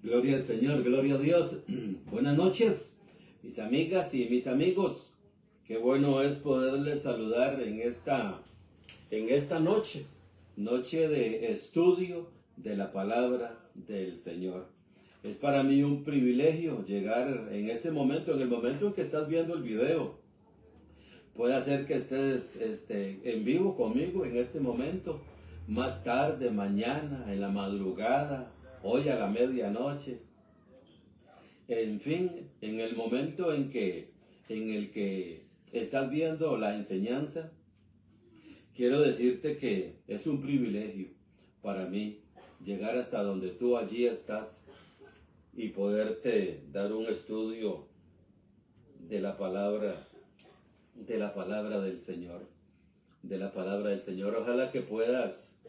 Gloria al Señor, gloria a Dios. Buenas noches, mis amigas y mis amigos. Qué bueno es poderles saludar en esta noche, noche de estudio de la palabra del Señor. Es para mí un privilegio llegar en este momento, en el momento en que estás viendo el video. Puede ser que estés en vivo conmigo en este momento, más tarde, mañana, en la madrugada, hoy a la medianoche. En fin, en el momento en el que estás viendo la enseñanza, quiero decirte que es un privilegio para mí llegar hasta donde tú allí estás y poderte dar un estudio de la palabra del Señor, de la palabra del Señor. Ojalá que podamos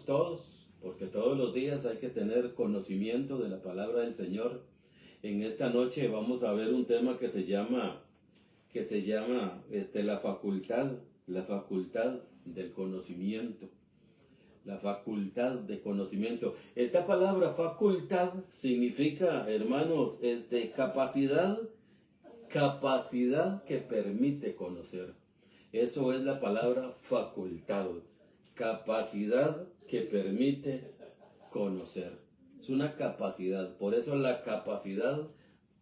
todos, porque todos los días hay que tener conocimiento de la palabra del Señor. En esta noche vamos a ver un tema que se llama la facultad del conocimiento. La facultad de conocimiento. Esta palabra facultad significa, hermanos, capacidad que permite conocer. Eso es la palabra facultad. Capacidad que permite conocer. Es una capacidad. Por eso la capacidad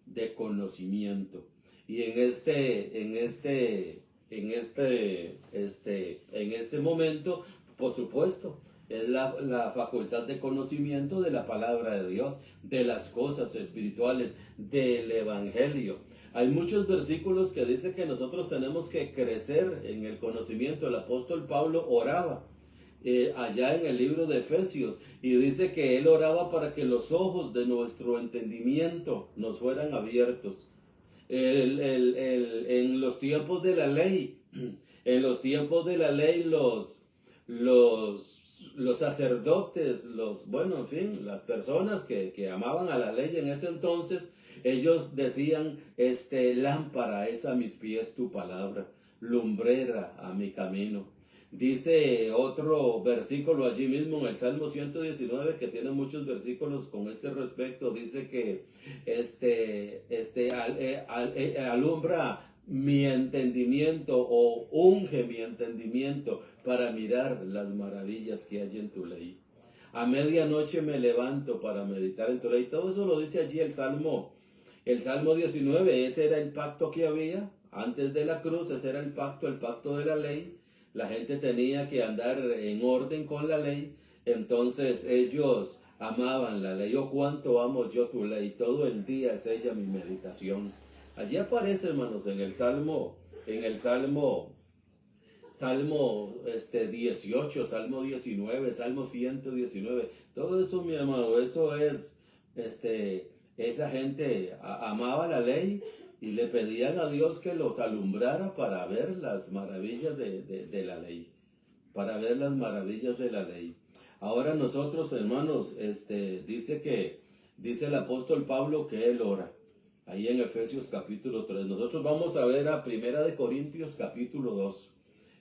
de conocimiento. Y en este momento, por supuesto, es la facultad de conocimiento de la palabra de Dios, de las cosas espirituales, del Evangelio. Hay muchos versículos que dicen que nosotros tenemos que crecer en el conocimiento. El apóstol Pablo oraba allá en el libro de Efesios y dice que él oraba para que los ojos de nuestro entendimiento nos fueran abiertos. En los tiempos de la ley, los sacerdotes, en fin, las personas que amaban a la ley en ese entonces, ellos decían, lámpara es a mis pies tu palabra, lumbrera a mi camino. Dice otro versículo allí mismo en el Salmo 119, que tiene muchos versículos con este respecto, dice que alumbra mi entendimiento o unge mi entendimiento para mirar las maravillas que hay en tu ley. A medianoche me levanto para meditar en tu ley. Todo eso lo dice allí el Salmo 19. Ese era el pacto que había antes de la cruz. Ese era el pacto de la ley. La gente tenía que andar en orden con la ley. Entonces ellos amaban la ley. Oh, cuánto amo yo tu ley. Todo el día es ella mi meditación. Allí aparece, hermanos, en el Salmo 18, Salmo 19, Salmo 119. Todo eso, mi hermano, eso es, esa gente amaba la ley y le pedían a Dios que los alumbrara para ver las maravillas de la ley. Para ver las maravillas de la ley. Ahora nosotros, hermanos, dice el apóstol Pablo que él ora. Ahí en Efesios capítulo 3. Nosotros vamos a ver a Primera de Corintios capítulo 2.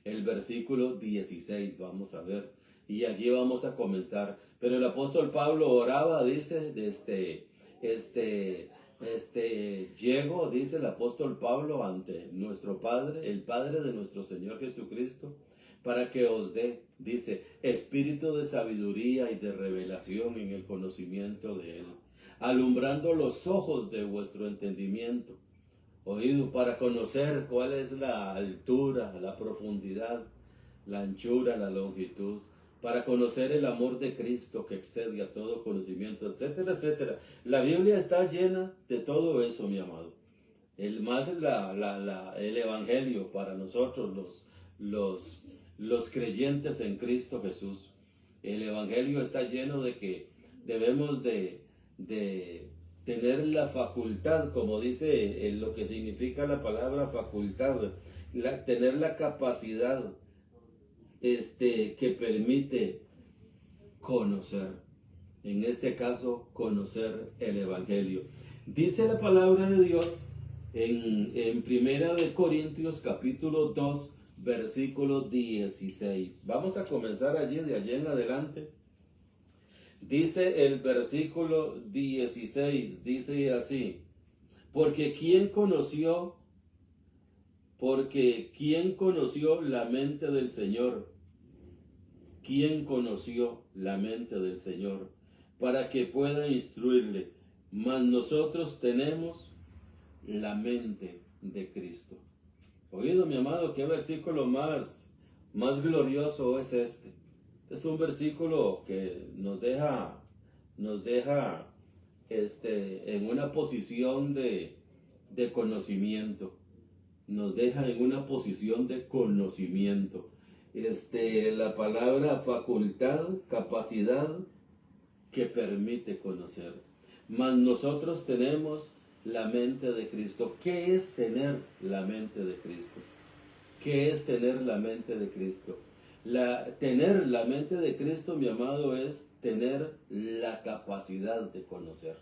El versículo 16 vamos a ver. Y allí vamos a comenzar. Pero el apóstol Pablo oraba, dice, llego, dice el apóstol Pablo, ante nuestro Padre, el Padre de nuestro Señor Jesucristo, para que os dé, dice, espíritu de sabiduría y de revelación en el conocimiento de Él, alumbrando los ojos de vuestro entendimiento, oído, para conocer cuál es la altura, la profundidad, la anchura, la longitud, para conocer el amor de Cristo que excede a todo conocimiento, etcétera, etcétera. La Biblia está llena de todo eso, mi amado. El Evangelio para nosotros, los creyentes en Cristo Jesús. El Evangelio está lleno de que debemos de tener la facultad, como dice lo que significa la palabra facultad, tener la capacidad que permite conocer, en este caso conocer el Evangelio. Dice la palabra de Dios en Primera de Corintios capítulo 2 versículo 16. Vamos a comenzar allí, de allí en adelante. Dice el versículo 16, dice así, porque ¿quién conoció la mente del Señor? ¿Quién conoció la mente del Señor para que pueda instruirle? Mas nosotros tenemos la mente de Cristo. Oído, mi amado, qué versículo más glorioso es este. Es un versículo que nos deja en una posición de conocimiento. Nos deja en una posición de conocimiento. La palabra facultad, capacidad que permite conocer. Mas nosotros tenemos la mente de Cristo. ¿Qué es tener la mente de Cristo? ¿Qué es tener la mente de Cristo? Tener la mente de Cristo, mi amado, es tener la capacidad de conocer.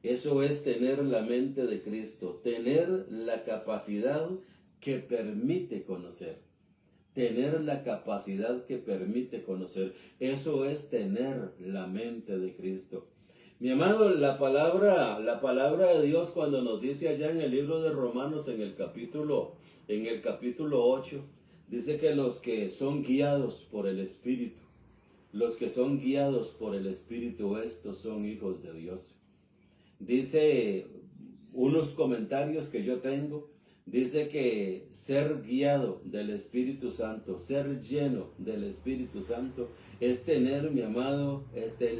Eso es tener la mente de Cristo, tener la capacidad que permite conocer. Tener la capacidad que permite conocer. Eso es tener la mente de Cristo. Mi amado, la palabra de Dios cuando nos dice allá en el libro de Romanos en el capítulo 8, dice que los que son guiados por el Espíritu, estos son hijos de Dios. Dice unos comentarios que yo tengo, dice que ser guiado del Espíritu Santo, ser lleno del Espíritu Santo, es tener, mi amado,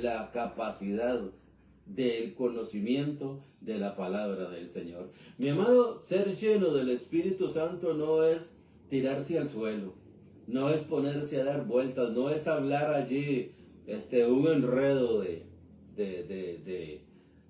la capacidad del conocimiento de la palabra del Señor. Mi amado, ser lleno del Espíritu Santo no es tirarse al suelo, no es ponerse a dar vueltas, no es hablar allí un enredo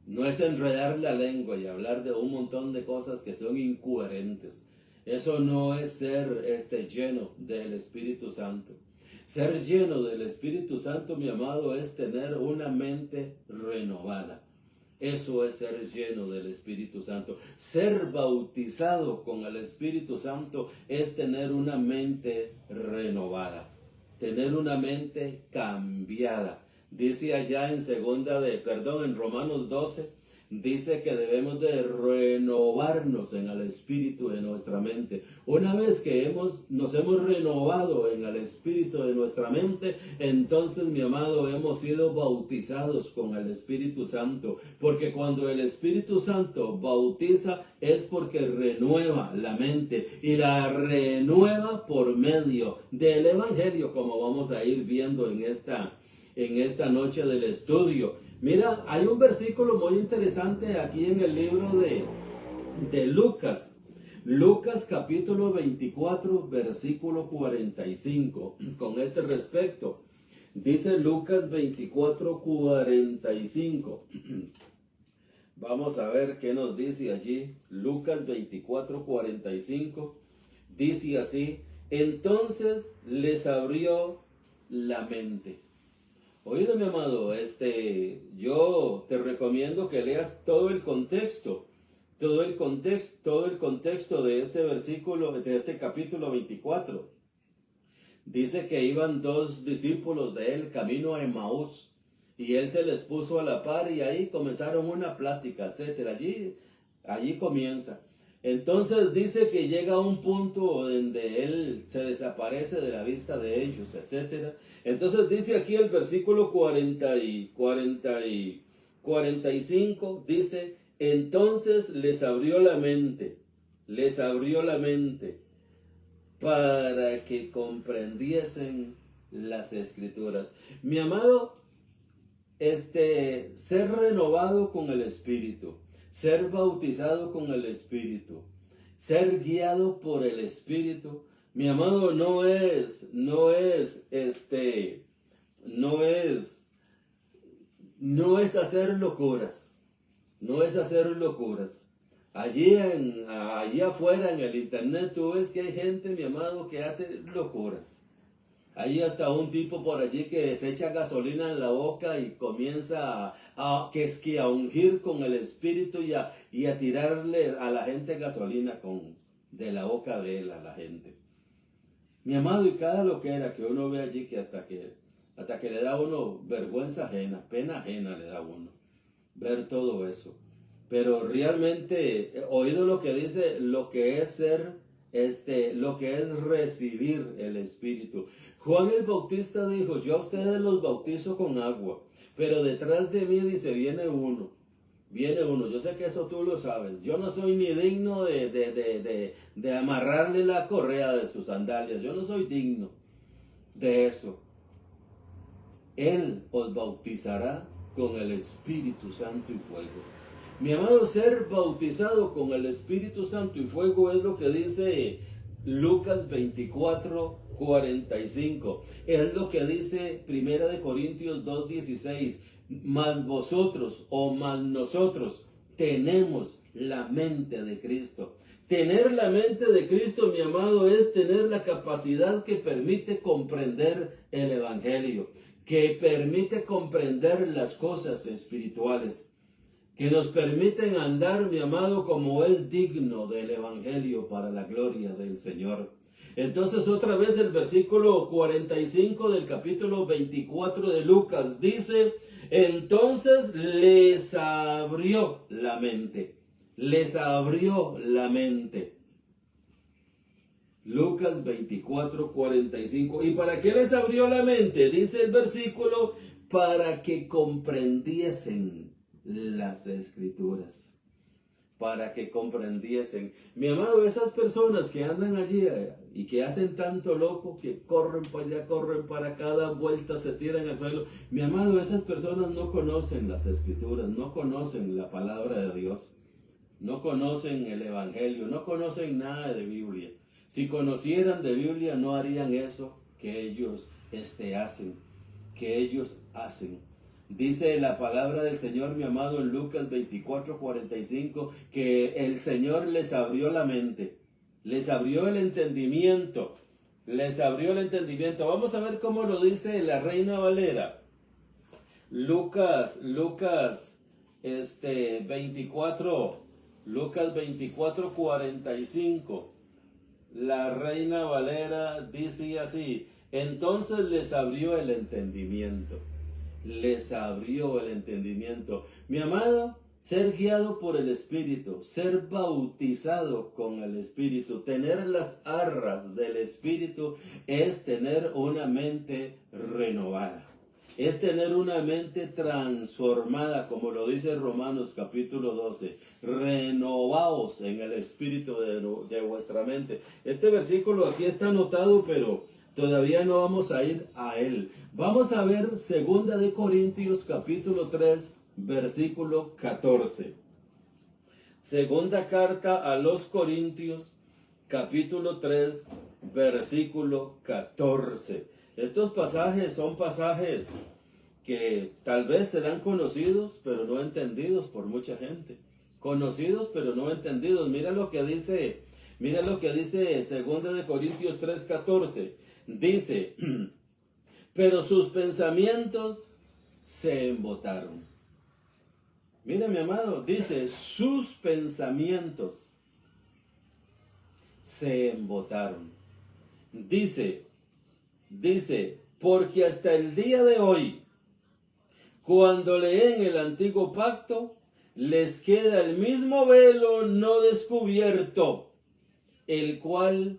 no es enredar la lengua y hablar de un montón de cosas que son incoherentes. Eso no es ser lleno del Espíritu Santo. Ser lleno del Espíritu Santo, mi amado, es tener una mente renovada. Eso es ser lleno del Espíritu Santo. Ser bautizado con el Espíritu Santo es tener una mente renovada, tener una mente cambiada. Dice allá en Romanos 12, dice que debemos de renovarnos en el espíritu de nuestra mente. Una vez que nos hemos renovado en el espíritu de nuestra mente, entonces, mi amado, hemos sido bautizados con el Espíritu Santo. Porque cuando el Espíritu Santo bautiza es porque renueva la mente y la renueva por medio del Evangelio, como vamos a ir viendo en esta noche del estudio. Mira, hay un versículo muy interesante aquí en el libro de Lucas. Lucas capítulo 24, versículo 45. Con este respecto, dice Lucas 24, 45. Vamos a ver qué nos dice allí. Lucas 24, 45. Dice así: entonces les abrió la mente. Oído, mi amado, yo te recomiendo que leas todo el contexto de este versículo, de este capítulo 24. Dice que iban dos discípulos de él camino a Emaús y él se les puso a la par y ahí comenzaron una plática, etcétera. Allí comienza. Entonces dice que llega a un punto donde él se desaparece de la vista de ellos, etcétera. Entonces dice aquí el versículo 45, dice: entonces les abrió la mente para que comprendiesen las Escrituras. Mi amado, ser renovado con el Espíritu, ser bautizado con el Espíritu, ser guiado por el Espíritu, mi amado, no es hacer locuras, no es hacer locuras. Allí afuera en el internet tú ves que hay gente, mi amado, que hace locuras. Hay hasta un tipo por allí que se echa gasolina en la boca y comienza a ungir con el Espíritu y a tirarle a la gente gasolina de la boca de él a la gente. Mi amado, y cada loquera que uno ve allí que hasta que hasta que le da a uno vergüenza ajena, pena ajena le da a uno ver todo eso. Pero realmente he oído lo que dice, lo que es ser, lo que es recibir el Espíritu. Juan el Bautista dijo, yo a ustedes los bautizo con agua, pero detrás de mí dice, viene uno, yo sé que eso tú lo sabes, yo no soy ni digno de amarrarle la correa de sus sandalias, yo no soy digno de eso. Él os bautizará con el Espíritu Santo y fuego. Mi amado, ser bautizado con el Espíritu Santo y fuego es lo que dice Lucas 24:45. Es lo que dice 1 Corintios 2:16. Mas vosotros o mas nosotros tenemos la mente de Cristo. Tener la mente de Cristo, mi amado, es tener la capacidad que permite comprender el Evangelio, que permite comprender las cosas espirituales, que nos permiten andar, mi amado, como es digno del Evangelio para la gloria del Señor. Entonces otra vez el versículo 45 del capítulo 24 de Lucas dice, entonces les abrió la mente. Les abrió la mente. Lucas 24:45. ¿Y para qué les abrió la mente? Dice el versículo, para que comprendiesen las Escrituras. Para que comprendiesen. Mi amado, esas personas que andan allí y que hacen tanto loco, que corren para allá, corren para acá, dan vueltas, se tiran al suelo. Mi amado, esas personas no conocen las Escrituras, no conocen la palabra de Dios, no conocen el Evangelio, no conocen nada de Biblia. Si conocieran de Biblia, no harían eso que ellos hacen. Dice la palabra del Señor, mi amado, en Lucas 24:45, que el Señor les abrió la mente, les abrió el entendimiento, Vamos a ver cómo lo dice la Reina Valera. Lucas 24:45. La Reina Valera dice así, entonces les abrió el entendimiento. Les abrió el entendimiento. Mi amado, ser guiado por el Espíritu, ser bautizado con el Espíritu, tener las arras del Espíritu es tener una mente renovada. Es tener una mente transformada, como lo dice Romanos capítulo 12. Renovaos en el espíritu de vuestra mente. Este versículo aquí está anotado, pero todavía no vamos a ir a él. Vamos a ver 2 de Corintios capítulo 3, versículo 14. Segunda carta a los Corintios capítulo 3, versículo 14. Estos pasajes son pasajes que tal vez serán conocidos, pero no entendidos por mucha gente. Conocidos, pero no entendidos. Mira lo que dice 2 de Corintios 3:14. Dice, pero sus pensamientos se embotaron. Mira, mi amado, dice, sus pensamientos se embotaron. Dice, porque hasta el día de hoy, cuando leen el antiguo pacto, les queda el mismo velo no descubierto, el cual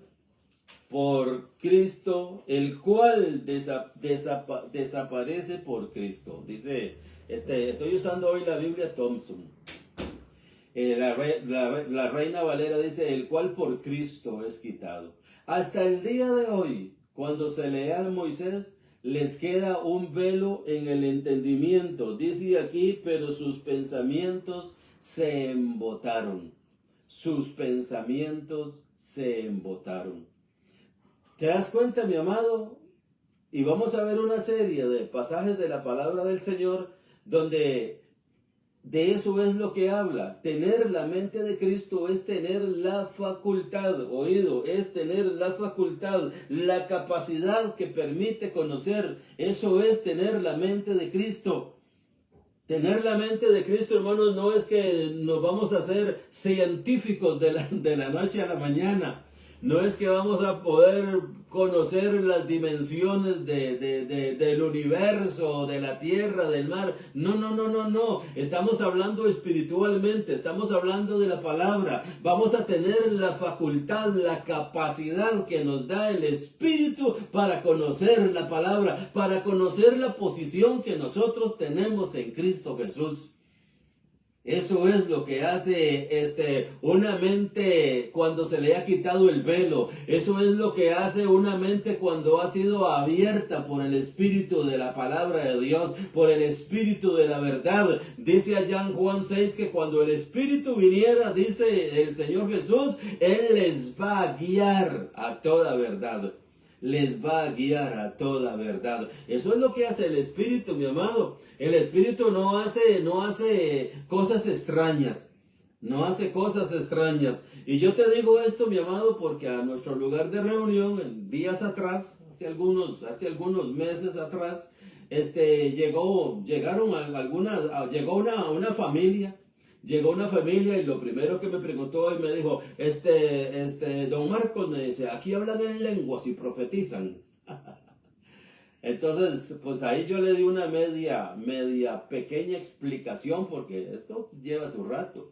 desaparece por Cristo. Dice, estoy usando hoy la Biblia Thompson. La Reina Valera dice, el cual por Cristo es quitado. Hasta el día de hoy, cuando se lee a Moisés, les queda un velo en el entendimiento. Dice aquí, pero sus pensamientos se embotaron. Sus pensamientos se embotaron. ¿Te das cuenta, mi amado? Y vamos a ver una serie de pasajes de la palabra del Señor donde de eso es lo que habla. Tener la mente de Cristo es tener la facultad, es tener la facultad, la capacidad que permite conocer. Eso es tener la mente de Cristo. Tener la mente de Cristo, hermanos, no es que nos vamos a hacer científicos de la noche a la mañana. No es que vamos a poder conocer las dimensiones del universo, de la tierra, del mar. No, no, no, no, no. Estamos hablando espiritualmente, estamos hablando de la palabra. Vamos a tener la facultad, la capacidad que nos da el Espíritu para conocer la palabra, para conocer la posición que nosotros tenemos en Cristo Jesús. Eso es lo que hace una mente cuando se le ha quitado el velo. Eso es lo que hace una mente cuando ha sido abierta por el Espíritu de la palabra de Dios, por el Espíritu de la verdad. Dice allá en Juan 6 que cuando el Espíritu viniera, dice el Señor Jesús, Él les va a guiar a toda verdad. Les va a guiar a toda verdad. Eso es lo que hace el Espíritu, mi amado. El Espíritu no hace cosas extrañas. No hace cosas extrañas. Y yo te digo esto, mi amado, porque a nuestro lugar de reunión, en días atrás, hace algunos meses atrás, llegó una familia. Llegó una familia y lo primero que me preguntó y me dijo, don Marcos, me dice, aquí hablan en lenguas y profetizan. Entonces, pues ahí yo le di una media pequeña explicación porque esto lleva su rato.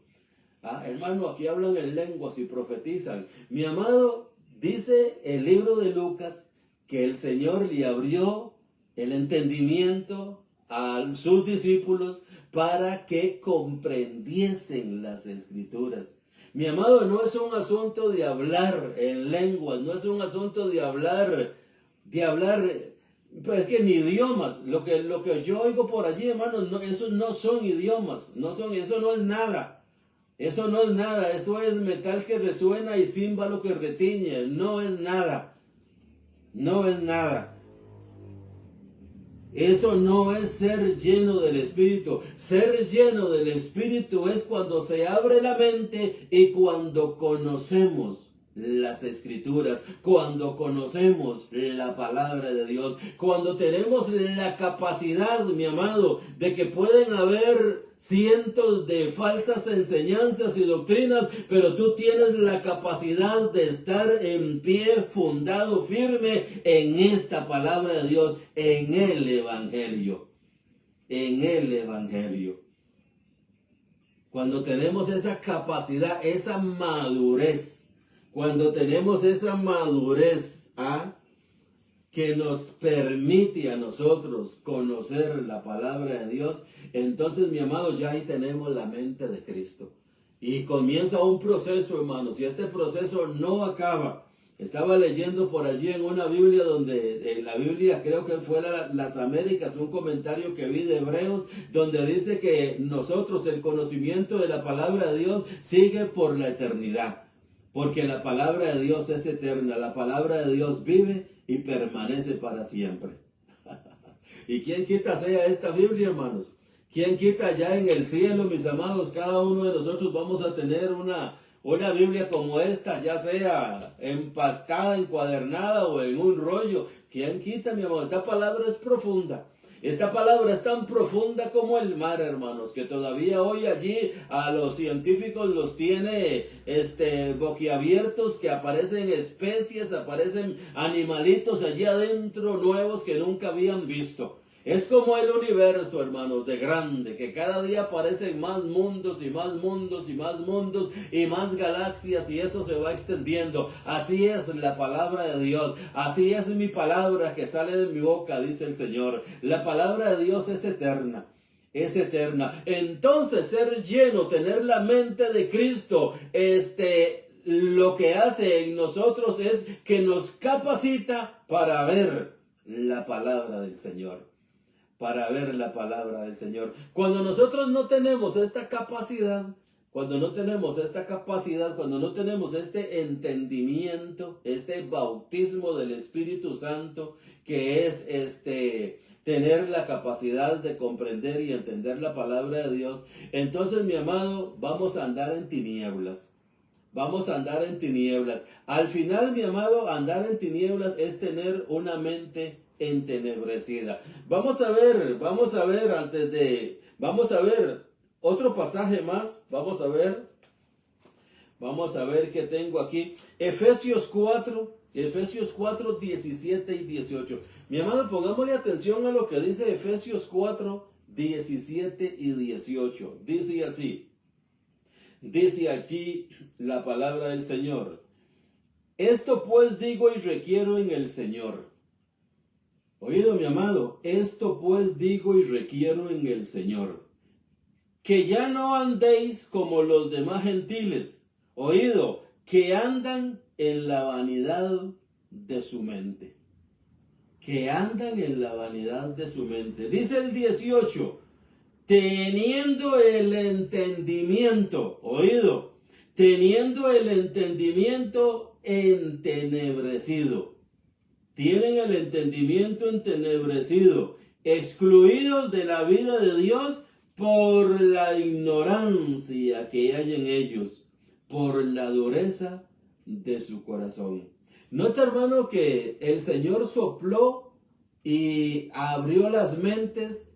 Hermano, aquí hablan en lenguas y profetizan. Mi amado, dice el libro de Lucas que el Señor le abrió el entendimiento a sus discípulos para que comprendiesen las Escrituras. Mi amado, no es un asunto de hablar en lenguas, no es un asunto de hablar, pues que ni idiomas. Lo que yo oigo por allí, hermano, no, esos no son idiomas, eso no es nada. Eso no es nada, eso es metal que resuena y címbalo que retiñe, no es nada. No es nada. Eso no es ser lleno del Espíritu. Ser lleno del Espíritu es cuando se abre la mente y cuando conocemos las Escrituras, cuando conocemos la palabra de Dios, cuando tenemos la capacidad, mi amado, de que pueden haber cientos de falsas enseñanzas y doctrinas, pero tú tienes la capacidad de estar en pie, fundado, firme en esta palabra de Dios, en el Evangelio. En el Evangelio. Cuando tenemos esa capacidad, esa madurez, cuando tenemos esa madurez, que nos permite a nosotros conocer la palabra de Dios, entonces, mi amado, ya ahí tenemos la mente de Cristo. Y comienza un proceso, hermanos, y este proceso no acaba. Estaba leyendo por allí en una Biblia donde, en la Biblia creo que fue las Américas, un comentario que vi de Hebreos, donde dice que nosotros el conocimiento de la palabra de Dios sigue por la eternidad. Porque la palabra de Dios es eterna, la palabra de Dios vive y permanece para siempre. ¿Y quién quita sea esta Biblia, hermanos? ¿Quién quita ya en el cielo, mis amados? Cada uno de nosotros vamos a tener una Biblia como esta, ya sea empastada, encuadernada o en un rollo. ¿Quién quita, mi amado? Esta palabra es profunda. Esta palabra es tan profunda como el mar, hermanos, que todavía hoy allí a los científicos los tiene boquiabiertos, que aparecen especies, aparecen animalitos allí adentro nuevos que nunca habían visto. Es como el universo, hermanos, de grande, que cada día aparecen más mundos y más mundos y más mundos y más galaxias, y eso se va extendiendo. Así es la palabra de Dios, así es mi palabra que sale de mi boca, dice el Señor. La palabra de Dios es eterna. Es eterna. Entonces, ser lleno, tener la mente de Cristo, lo que hace en nosotros es que nos capacita para ver la palabra del Señor. Para ver la palabra del Señor. Cuando nosotros no tenemos esta capacidad, cuando no tenemos este entendimiento, este bautismo del Espíritu Santo, que es tener la capacidad de comprender y entender la palabra de Dios, entonces, mi amado, vamos a andar en tinieblas. Vamos a andar en tinieblas. Al final, mi amado, andar en tinieblas es tener una mente entenebrecida. Vamos a ver otro pasaje más. Vamos a ver Vamos a ver qué tengo aquí. Efesios 4, 17 y 18. Mi amado, pongámosle atención a lo que dice Efesios 4, 17 y 18. Dice así. Dice allí la palabra del Señor. Esto pues digo y requiero en el Señor. Oído, mi amado, esto pues digo y requiero en el Señor, que ya no andéis como los demás gentiles, oído, que andan en la vanidad de su mente, que andan en la vanidad de su mente. Dice el 18, teniendo el entendimiento, oído, teniendo el entendimiento entenebrecido. Tienen el entendimiento entenebrecido, excluidos de la vida de Dios por la ignorancia que hay en ellos, por la dureza de su corazón. Nota, hermano, que el Señor sopló y abrió las mentes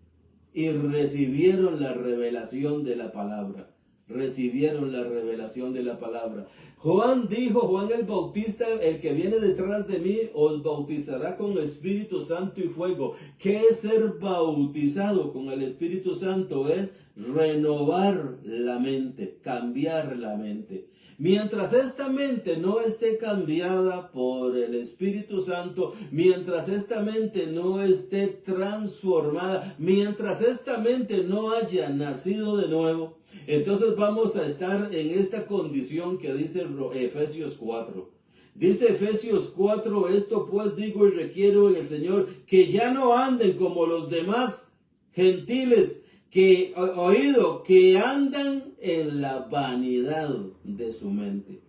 y recibieron la revelación de la palabra. Recibieron la revelación de la palabra. Juan dijo, Juan el Bautista, el que viene detrás de mí os bautizará con Espíritu Santo y fuego. ¿Qué es ser bautizado con el Espíritu Santo? Es renovar la mente, cambiar la mente. Mientras esta mente no esté cambiada por el Espíritu Santo, mientras esta mente no esté transformada, mientras esta mente no haya nacido de nuevo, entonces vamos a estar en esta condición que dice Efesios 4. Dice Efesios 4, esto pues digo y requiero en el Señor, que ya no anden como los demás gentiles, que oído, que andan en la vanidad de su mente.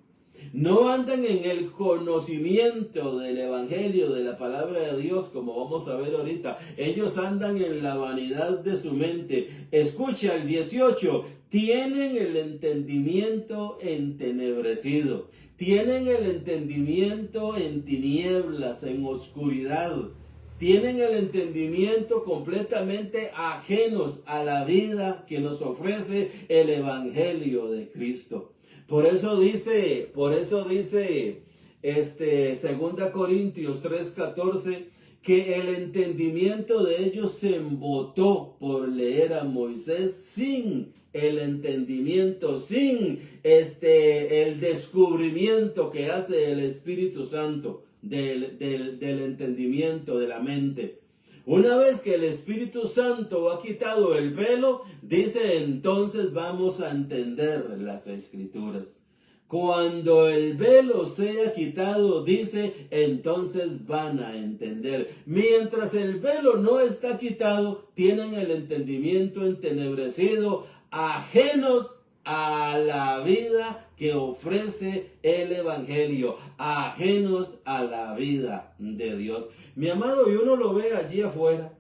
No andan en el conocimiento del Evangelio, de la palabra de Dios, como vamos a ver ahorita. Ellos andan en la vanidad de su mente. Escucha el 18. Tienen el entendimiento entenebrecido. Tienen el entendimiento en tinieblas, en oscuridad. Tienen el entendimiento completamente ajenos a la vida que nos ofrece el Evangelio de Cristo. Por eso dice 2 Corintios 3:14, que el entendimiento de ellos se embotó por leer a Moisés sin el entendimiento, sin el descubrimiento que hace el Espíritu Santo del entendimiento, de la mente. Una vez que el Espíritu Santo ha quitado el velo, dice, entonces vamos a entender las Escrituras. Cuando el velo sea quitado, dice, entonces van a entender. Mientras el velo no está quitado, tienen el entendimiento entenebrecido, ajenos a la vida que ofrece el Evangelio, ajenos a la vida de Dios. Mi amado, y uno lo ve allí afuera,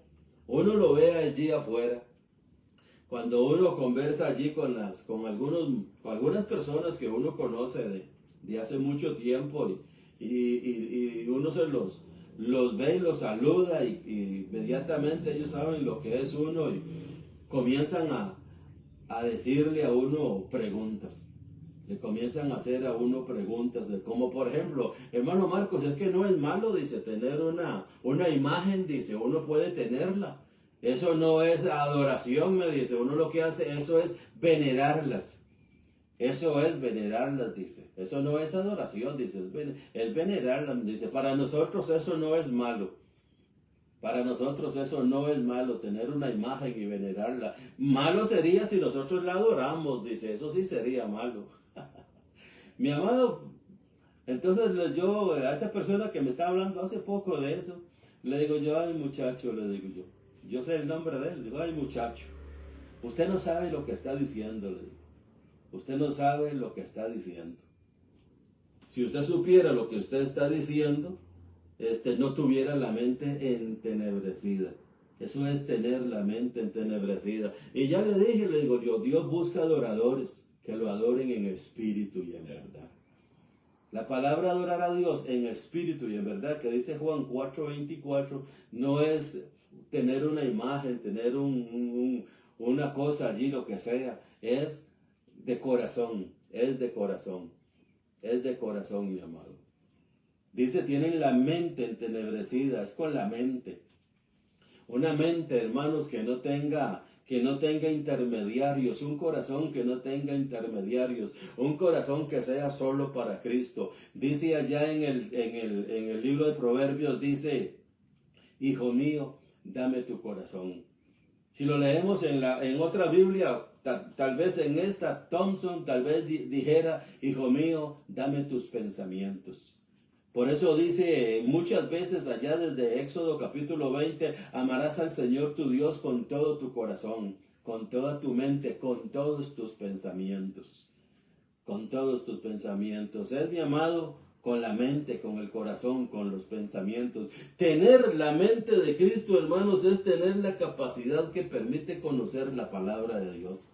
cuando uno conversa allí con algunas personas que uno conoce de hace mucho tiempo y uno se los ve y los saluda y inmediatamente ellos saben lo que es uno y comienzan a decirle a uno preguntas. Le comienzan a hacer a uno preguntas de como por ejemplo, hermano Marcos, es que no es malo, dice, tener una imagen, dice, uno puede tenerla. Eso no es adoración, me dice, uno lo que hace, eso es venerarlas. Eso es venerarlas, dice. Eso no es adoración, dice, es venerarlas, dice. Para nosotros eso no es malo. Para nosotros eso no es malo, tener una imagen y venerarla. Malo sería si nosotros la adoramos, dice, eso sí sería malo. Mi amado, entonces yo a esa persona que me está hablando hace poco de eso, le digo yo, ay muchacho, le digo yo sé el nombre de él, le digo, ay muchacho, usted no sabe lo que está diciendo, le digo, usted no sabe lo que está diciendo. Si usted supiera lo que usted está diciendo, no tuviera la mente entenebrecida. Eso es tener la mente entenebrecida. Y ya le dije, le digo yo, Dios busca adoradores que lo adoren en espíritu y en verdad. La palabra adorar a Dios en espíritu y en verdad, que dice Juan 4:24, no es tener una imagen, tener una cosa allí, lo que sea, es de corazón, es de corazón. es de corazón, mi amado. Dice, tienen la mente entenebrecida, es con la mente. Una mente, hermanos, que no tenga intermediarios, un corazón que no tenga intermediarios, un corazón que sea solo para Cristo. Dice allá en el libro de Proverbios, dice, hijo mío, dame tu corazón. Si lo leemos en otra Biblia, tal vez en esta Thompson, tal vez dijera, hijo mío, dame tus pensamientos. Por eso dice muchas veces allá desde Éxodo capítulo 20, amarás al Señor tu Dios con todo tu corazón, con toda tu mente, con todos tus pensamientos. Con todos tus pensamientos. Es, mi amado, con la mente, con el corazón, con los pensamientos. Tener la mente de Cristo, hermanos, es tener la capacidad que permite conocer la palabra de Dios.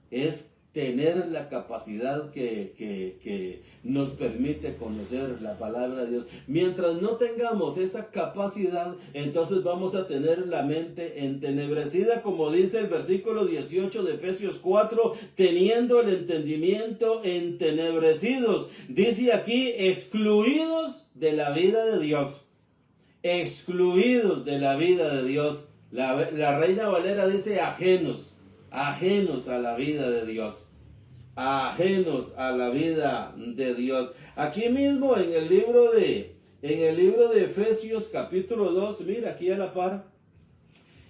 Es tener la capacidad que nos permite conocer la palabra de Dios. Mientras no tengamos esa capacidad, entonces vamos a tener la mente entenebrecida, como dice el versículo 18 de Efesios 4, teniendo el entendimiento entenebrecidos. Dice aquí, excluidos de la vida de Dios. Excluidos de la vida de Dios. La Reina Valera dice ajenos a la vida de Dios, ajenos a la vida de Dios. Aquí mismo en el libro de Efesios capítulo 2, mira aquí a la par,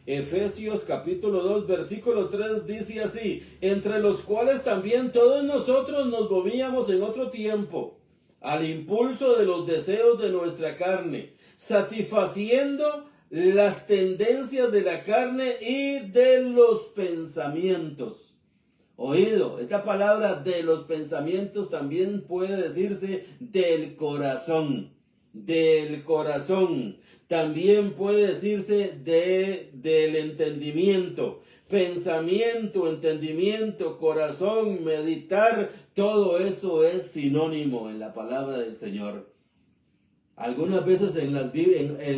Efesios capítulo 2 versículo 3 dice así, entre los cuales también todos nosotros nos movíamos en otro tiempo, al impulso de los deseos de nuestra carne, satisfaciendo las tendencias de la carne y de los pensamientos. Oído, esta palabra de los pensamientos también puede decirse del corazón. Del corazón. También puede decirse del entendimiento. Pensamiento, entendimiento, corazón, meditar, todo eso es sinónimo en la palabra del Señor. Algunas veces en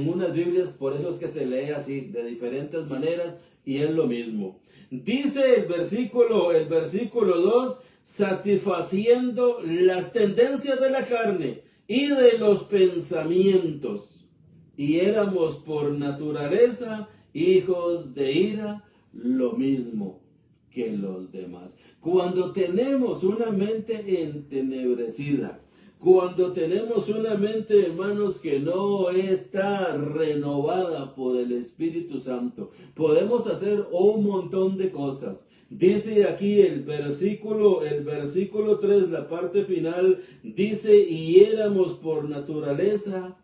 unas Biblias, por eso es que se lee así, de diferentes maneras, y es lo mismo. Dice el versículo 2, satisfaciendo las tendencias de la carne y de los pensamientos. Y éramos por naturaleza hijos de ira, lo mismo que los demás. Cuando tenemos una mente entenebrecida, cuando tenemos una mente, hermanos, que no está renovada por el Espíritu Santo, podemos hacer un montón de cosas. Dice aquí el versículo 3, la parte final, dice, y éramos por naturaleza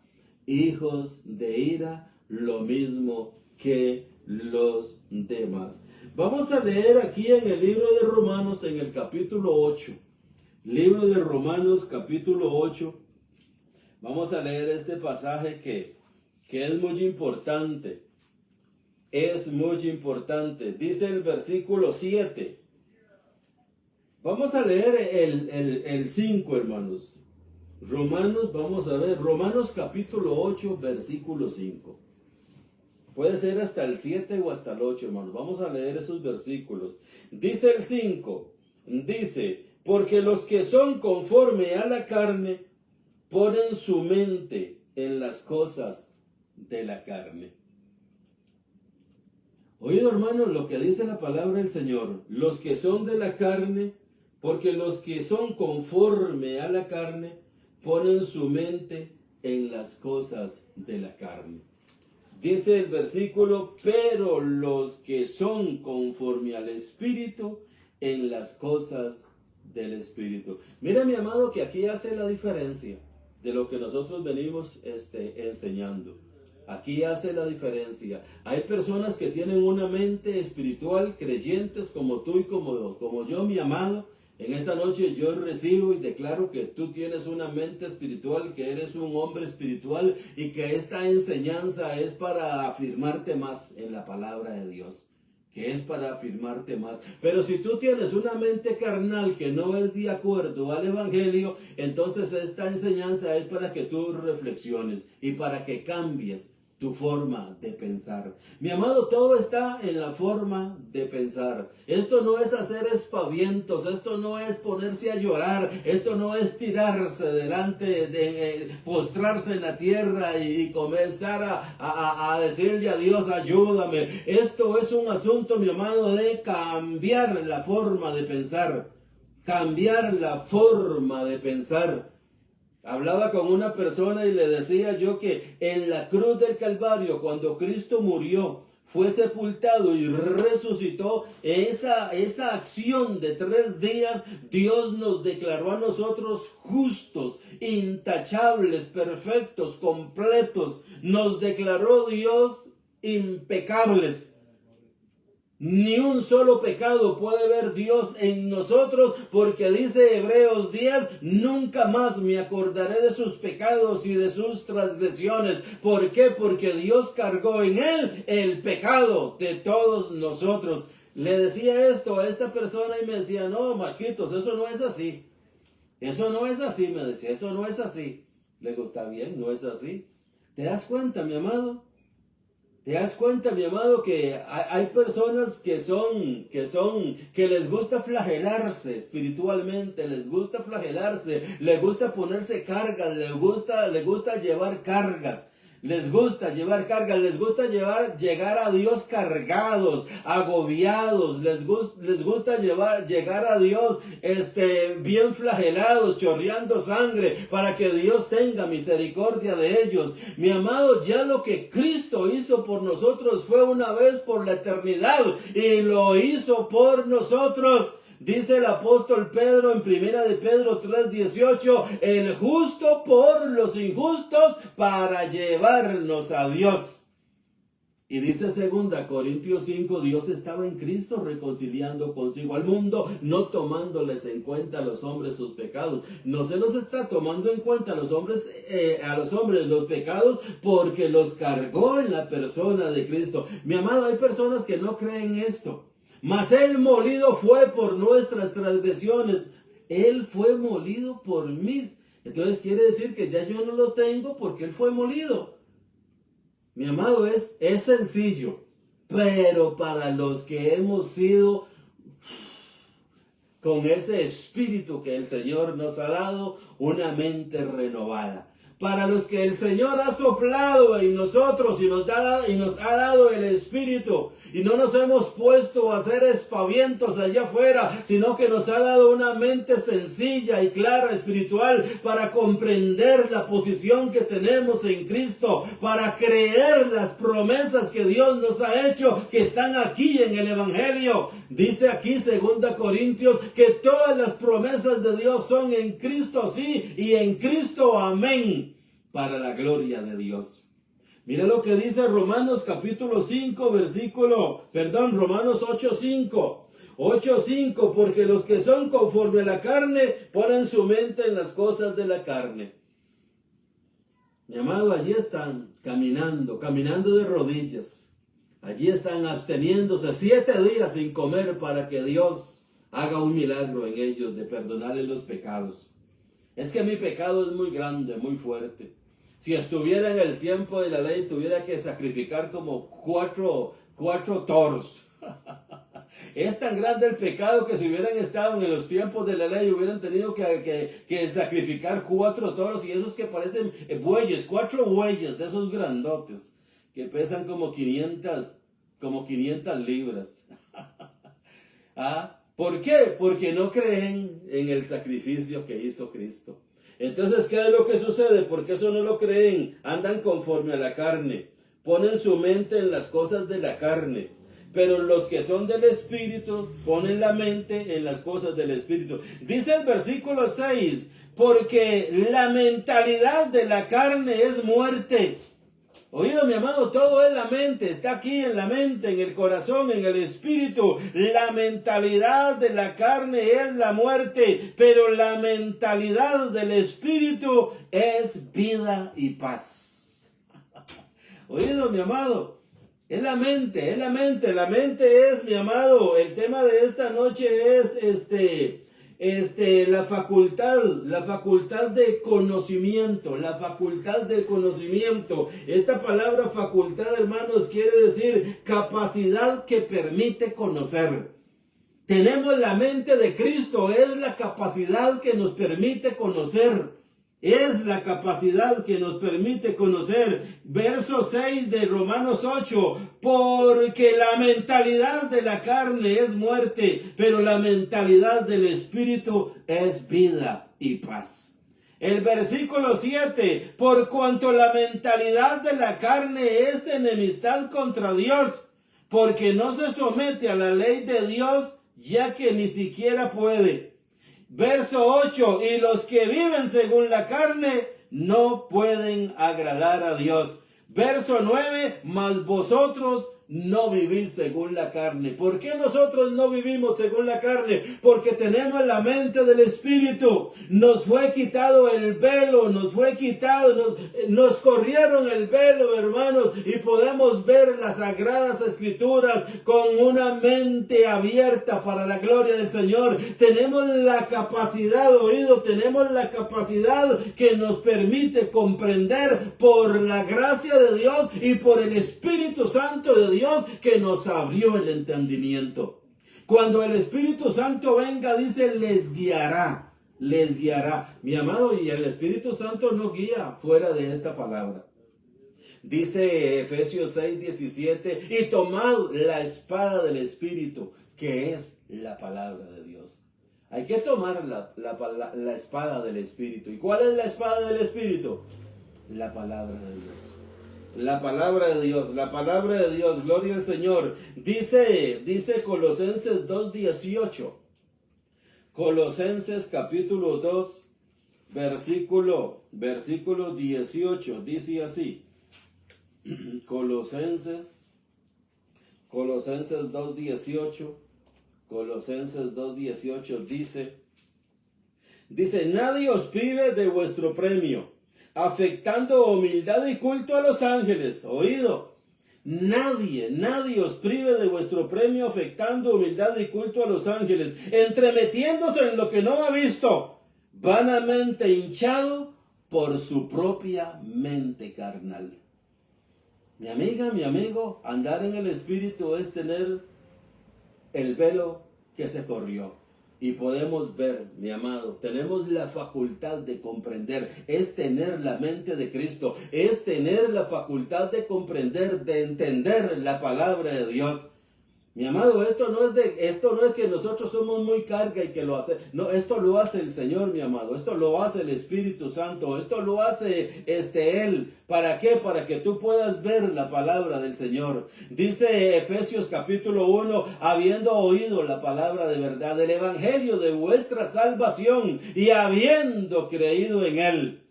hijos de ira, lo mismo que los demás. Vamos a leer aquí en el libro de Romanos, en el capítulo 8. Libro de Romanos capítulo 8, vamos a leer este pasaje que es muy importante, dice el versículo 7, vamos a leer el 5, hermanos, Romanos capítulo 8, versículo 5, puede ser hasta el 7 o hasta el 8, hermanos, vamos a leer esos versículos, dice el 5, dice, porque los que son conforme a la carne ponen su mente en las cosas de la carne. Oído, hermanos, lo que dice la palabra del Señor. Los que son de la carne, porque los que son conforme a la carne ponen su mente en las cosas de la carne. Dice el versículo, pero los que son conforme al Espíritu en las cosas del Espíritu. Mira, mi amado, que aquí hace la diferencia de lo que nosotros venimos enseñando. Aquí hace la diferencia. Hay personas que tienen una mente espiritual, creyentes como tú y como yo, mi amado. En esta noche yo recibo y declaro que tú tienes una mente espiritual, que eres un hombre espiritual y que esta enseñanza es para afirmarte más en la palabra de Dios. Que es para afirmarte más. Pero si tú tienes una mente carnal que no es de acuerdo al Evangelio, entonces esta enseñanza es para que tú reflexiones y para que cambies tu forma de pensar. Mi amado, todo está en la forma de pensar. Esto no es hacer espavientos, esto no es ponerse a llorar, esto no es tirarse delante, postrarse en la tierra y comenzar a decirle a Dios, ayúdame. Esto es un asunto, mi amado, de cambiar la forma de pensar. Cambiar la forma de pensar. Hablaba con una persona y le decía yo que en la cruz del Calvario, cuando Cristo murió, fue sepultado y resucitó, esa acción de 3 días, Dios nos declaró a nosotros justos, intachables, perfectos, completos. Nos declaró Dios impecables. Ni un solo pecado puede ver Dios en nosotros, porque dice Hebreos 10, nunca más me acordaré de sus pecados y de sus transgresiones. ¿Por qué? Porque Dios cargó en él el pecado de todos nosotros. Le decía esto a esta persona y me decía, no, Marquitos, eso no es así. Eso no es así, me decía, eso no es así. Le digo, está bien, no es así. ¿Te das cuenta, mi amado? ¿Te das cuenta, mi amado, que hay personas que les gusta flagelarse espiritualmente, les gusta flagelarse, les gusta ponerse cargas, les gusta llevar cargas? Les gusta llevar cargas, les gusta llegar a Dios cargados, agobiados, les gusta llegar a Dios bien flagelados, chorreando sangre, para que Dios tenga misericordia de ellos. Mi amado, ya lo que Cristo hizo por nosotros fue una vez por la eternidad, y lo hizo por nosotros. Dice el apóstol Pedro en 1 de Pedro 3:18, el justo por los injustos para llevarnos a Dios. Y dice 2 Corintios 5, Dios estaba en Cristo reconciliando consigo al mundo, no tomándoles en cuenta a los hombres sus pecados. No se los está tomando en cuenta a los hombres los pecados, porque los cargó en la persona de Cristo. Mi amado, hay personas que no creen esto. Mas él molido fue por nuestras transgresiones. Él fue molido por mí. Entonces quiere decir que ya yo no lo tengo porque él fue molido. Mi amado, es sencillo. Pero para los que hemos sido con ese espíritu que el Señor nos ha dado, una mente renovada. Para los que el Señor ha soplado en nosotros y nos ha dado el Espíritu, y no nos hemos puesto a hacer espavientos allá afuera, sino que nos ha dado una mente sencilla y clara espiritual para comprender la posición que tenemos en Cristo, para creer las promesas que Dios nos ha hecho, que están aquí en el Evangelio. Dice aquí 2 Corintios que todas las promesas de Dios son en Cristo sí y en Cristo amén, para la gloria de Dios. Mira lo que dice Romanos capítulo 5, Romanos 8:5. 8:5, porque los que son conforme a la carne ponen su mente en las cosas de la carne. Mi amado, allí están caminando de rodillas. Allí están absteniéndose 7 días sin comer para que Dios haga un milagro en ellos de perdonarles los pecados. Es que mi pecado es muy grande, muy fuerte. Si estuviera en el tiempo de la ley, tuviera que sacrificar como cuatro toros. Es tan grande el pecado que si hubieran estado en los tiempos de la ley, hubieran tenido que sacrificar 4 toros, y esos que parecen bueyes, 4 bueyes de esos grandotes, que pesan como 500 libras. ¿Por qué? Porque no creen en el sacrificio que hizo Cristo. Entonces, ¿qué es lo que sucede? Porque eso no lo creen. Andan conforme a la carne. Ponen su mente en las cosas de la carne. Pero los que son del Espíritu ponen la mente en las cosas del Espíritu. Dice el versículo 6, porque la mentalidad de la carne es muerte. Oído, mi amado, todo es la mente, está aquí en la mente, en el corazón, en el espíritu. La mentalidad de la carne es la muerte, pero la mentalidad del espíritu es vida y paz. Oído, mi amado, es la mente, la mente es, mi amado, el tema de esta noche es la facultad de conocimiento, la facultad de conocimiento. Esta palabra facultad, hermanos, quiere decir capacidad que permite conocer. Tenemos la mente de Cristo, es la capacidad que nos permite conocer. Es la capacidad que nos permite conocer. Verso 6 de Romanos 8. Porque la mentalidad de la carne es muerte, pero la mentalidad del Espíritu es vida y paz. El versículo 7. Por cuanto la mentalidad de la carne es enemistad contra Dios, porque no se somete a la ley de Dios, ya que ni siquiera puede. Verso 8, y los que viven según la carne no pueden agradar a Dios. Verso 9, mas vosotros no vivís según la carne. ¿Por qué nosotros no vivimos según la carne? Porque tenemos la mente del Espíritu. Nos fue quitado el velo, nos corrieron el velo, hermanos, y podemos ver las sagradas escrituras con una mente abierta para la gloria del Señor. Tenemos la capacidad, tenemos la capacidad que nos permite comprender por la gracia de Dios y por el Espíritu Santo de Dios que nos abrió el entendimiento. Cuando el Espíritu Santo venga, dice, les guiará. Mi amado, y el Espíritu Santo no guía fuera de esta palabra. Dice Efesios 6:17, y tomad la espada del Espíritu, que es la palabra de Dios. Hay que tomar la espada del Espíritu. ¿Y cuál es la espada del Espíritu? La palabra de Dios. La palabra de Dios, gloria al Señor. Dice Colosenses 2:18. Colosenses capítulo 2, versículo 18, dice así. Colosenses 2:18. Colosenses 2:18 dice, nadie os prive de vuestro premio, afectando humildad y culto a los ángeles. Oído, nadie os prive de vuestro premio, afectando humildad y culto a los ángeles, entremetiéndose en lo que no ha visto, vanamente hinchado por su propia mente carnal. Mi amiga, mi amigo, andar en el Espíritu es tener el velo que se corrió. Y podemos ver, mi amado, tenemos la facultad de comprender, es tener la mente de Cristo, es tener la facultad de comprender, de entender la palabra de Dios. Mi amado, esto no es que nosotros somos muy carga y que lo hace. No, esto lo hace el Señor, mi amado. Esto lo hace el Espíritu Santo. Esto lo hace Él. ¿Para qué? Para que tú puedas ver la palabra del Señor. Dice Efesios capítulo 1, habiendo oído la palabra de verdad, del evangelio de vuestra salvación, y habiendo creído en Él.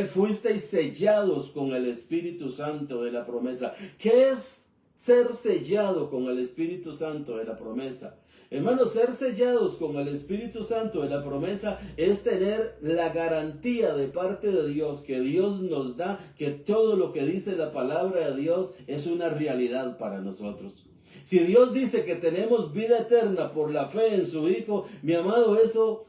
Fuisteis sellados con el Espíritu Santo de la promesa. ¿Qué es ser sellado con el Espíritu Santo de la promesa? Hermanos, ser sellados con el Espíritu Santo de la promesa es tener la garantía de parte de Dios, que Dios nos da, que todo lo que dice la palabra de Dios es una realidad para nosotros. Si Dios dice que tenemos vida eterna por la fe en su Hijo, mi amado, eso,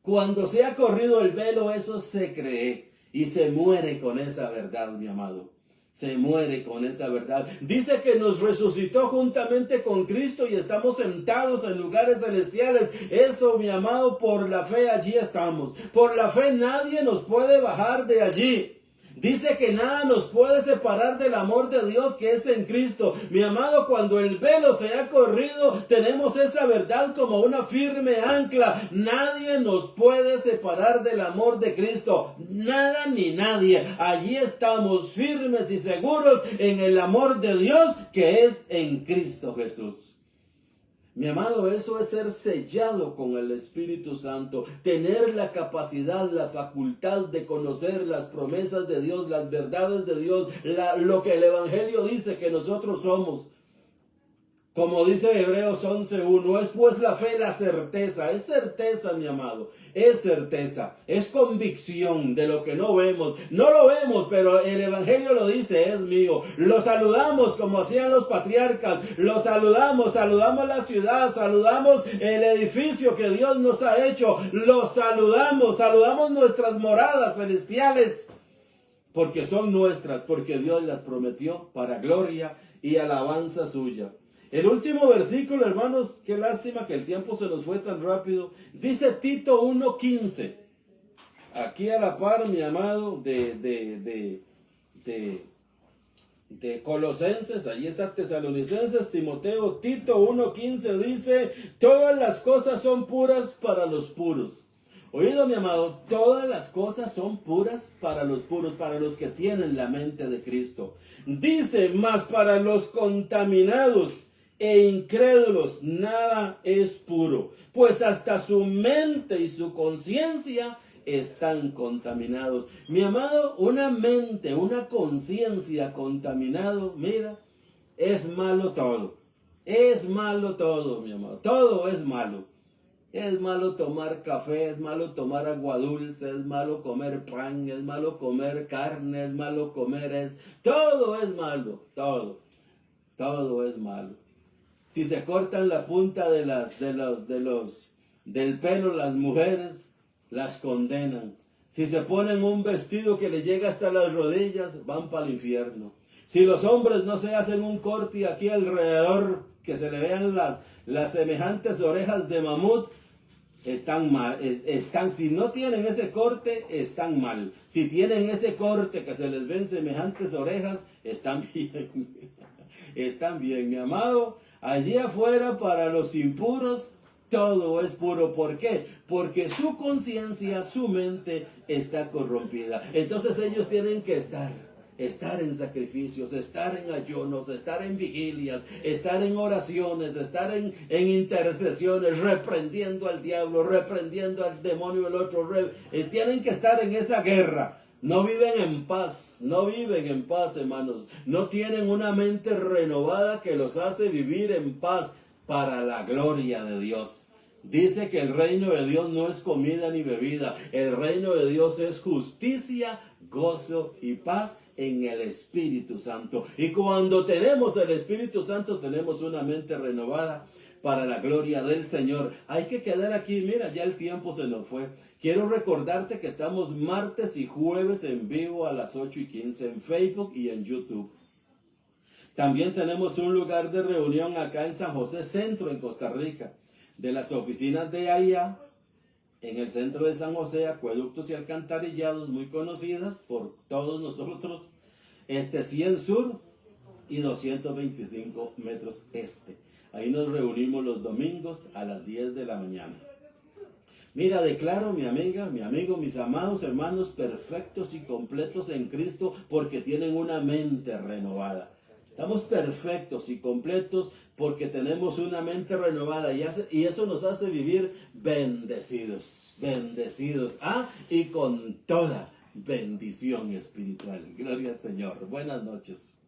cuando se ha corrido el velo, eso se cree y se muere con esa verdad, mi amado. Se muere con esa verdad. Dice que nos resucitó juntamente con Cristo y estamos sentados en lugares celestiales. Eso, mi amado, por la fe allí estamos. Por la fe nadie nos puede bajar de allí. Dice que nada nos puede separar del amor de Dios que es en Cristo. Mi amado, cuando el velo se ha corrido, tenemos esa verdad como una firme ancla. Nadie nos puede separar del amor de Cristo. Nada ni nadie. Allí estamos firmes y seguros en el amor de Dios que es en Cristo Jesús. Mi amado, eso es ser sellado con el Espíritu Santo, tener la capacidad, la facultad de conocer las promesas de Dios, las verdades de Dios, lo que el Evangelio dice que nosotros somos. Como dice Hebreos 11:1, es pues la fe la certeza. Es certeza, mi amado. Es certeza. Es convicción de lo que no vemos. No lo vemos, pero el Evangelio lo dice, es mío. Lo saludamos como hacían los patriarcas. Lo saludamos la ciudad. Saludamos el edificio que Dios nos ha hecho. Lo saludamos nuestras moradas celestiales. Porque son nuestras, porque Dios las prometió para gloria y alabanza suya. El último versículo, hermanos, qué lástima que el tiempo se nos fue tan rápido. Dice Tito 1:15. Aquí a la par, mi amado, de Colosenses, allí está Tesalonicenses, Timoteo, Tito 1:15 dice, todas las cosas son puras para los puros. Oído, mi amado, todas las cosas son puras para los puros, para los que tienen la mente de Cristo. Dice, mas para los contaminados e incrédulos nada es puro, pues hasta su mente y su conciencia están contaminados. Mi amado, una mente, una conciencia contaminado, mira, es malo todo. Es malo todo, mi amado. Todo es malo. Es malo tomar café, es malo tomar agua dulce, es malo comer pan, es malo comer carne, es malo comer todo es malo, todo es malo. Si se cortan la punta del pelo las mujeres, las condenan. Si se ponen un vestido que les llega hasta las rodillas, van para el infierno. Si los hombres no se hacen un corte aquí alrededor, que se le vean las semejantes orejas de mamut, están mal, si no tienen ese corte, están mal. Si tienen ese corte que se les ven semejantes orejas, están bien. Están bien, mi amado. Allí afuera, para los impuros, todo es puro. ¿Por qué? Porque su conciencia, su mente está corrompida. Entonces ellos tienen que estar en sacrificios, estar en ayunos, estar en vigilias, estar en oraciones, estar en intercesiones, reprendiendo al diablo, reprendiendo al demonio, el otro. Tienen que estar en esa guerra. No viven en paz, hermanos. No tienen una mente renovada que los hace vivir en paz para la gloria de Dios. Dice que el reino de Dios no es comida ni bebida. El reino de Dios es justicia, gozo y paz en el Espíritu Santo. Y cuando tenemos el Espíritu Santo, tenemos una mente renovada para la gloria del Señor. Hay que quedar aquí, mira, ya el tiempo se nos fue. Quiero recordarte que estamos martes y jueves en vivo a las 8:15 en Facebook y en YouTube. También tenemos un lugar de reunión acá en San José Centro, en Costa Rica. De las oficinas de AIA, en el centro de San José, acueductos y alcantarillados muy conocidas por todos nosotros, 100 Sur y 225 metros este. Ahí nos reunimos los domingos a las 10 de la mañana. Mira, declaro, mi amiga, mi amigo, mis amados hermanos, perfectos y completos en Cristo, porque tienen una mente renovada. Estamos perfectos y completos porque tenemos una mente renovada y eso nos hace vivir bendecidos, y con toda bendición espiritual. Gloria al Señor. Buenas noches.